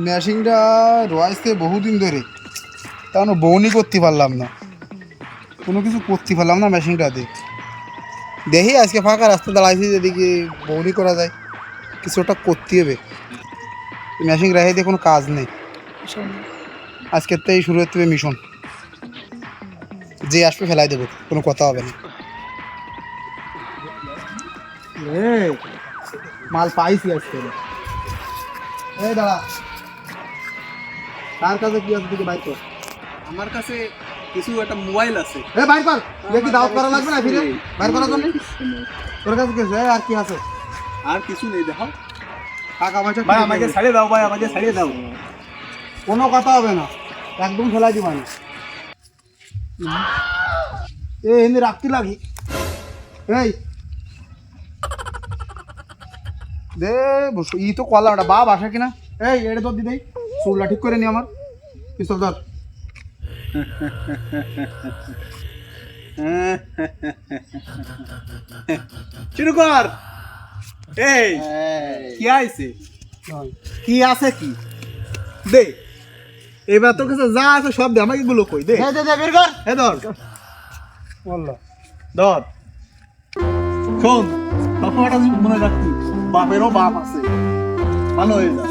মেশিনটা রয়েছে বহুদিন ধরে, তখন বউনি করতে পারলাম না, কোনো কিছু করতে পারলাম না মেশিনটাতে। দেখি আজকে ফাঁকা রাস্তা দাঁড়াইছি, যেদিকে বউনি করা যায় কিছু একটা করতে হবে। মেশিন রেখে দিয়ে কোনো কাজ নেই, আজকের থেকেই শুরু করতে হবে মিশন। যে আসবে ফেলাই দেবো, কোনো কথা হবে না। মাল পাইছি আজকে। এই দাঁড়া, তার কাছে কি আছে দিকে বাইর কর। আমার কাছে কিছু একটা মোবাইল আছে। এ বাইর কর, কি দাওয়াত করা লাগবে না ফিরে বাইর করার জন্য? তোর কাছে কি আছে? আর কি আছে? আর কিছু নেই, দেখো টাকা পয়সা ভাই, আমাকে ছাড়িয়ে দাও ভাই, আমাকে ছাড়িয়ে দাও। কোনো কথা হবে না, একদম ফেলাই দিবা না। এ এনে রাখতে লাগি। এই দে বসো, ই তো কলা ওটা বাপ আসে কিনা। এই এটা তোর দিদি চুলটা ঠিক করে নি আমার, পিস্তল ধর। শুরু কর। এই কি আইছে? কি আছে কি দে, এবার তোর কাছে যা আছে সব দে, আমাকে এগুলো কই দে। দে দে বের কর। এ ধর বললো ধর, শোন সবসময় একটা জিনিস মনে রাখবি, বাপেরও বাপ আছে, ভালো হয়ে যা।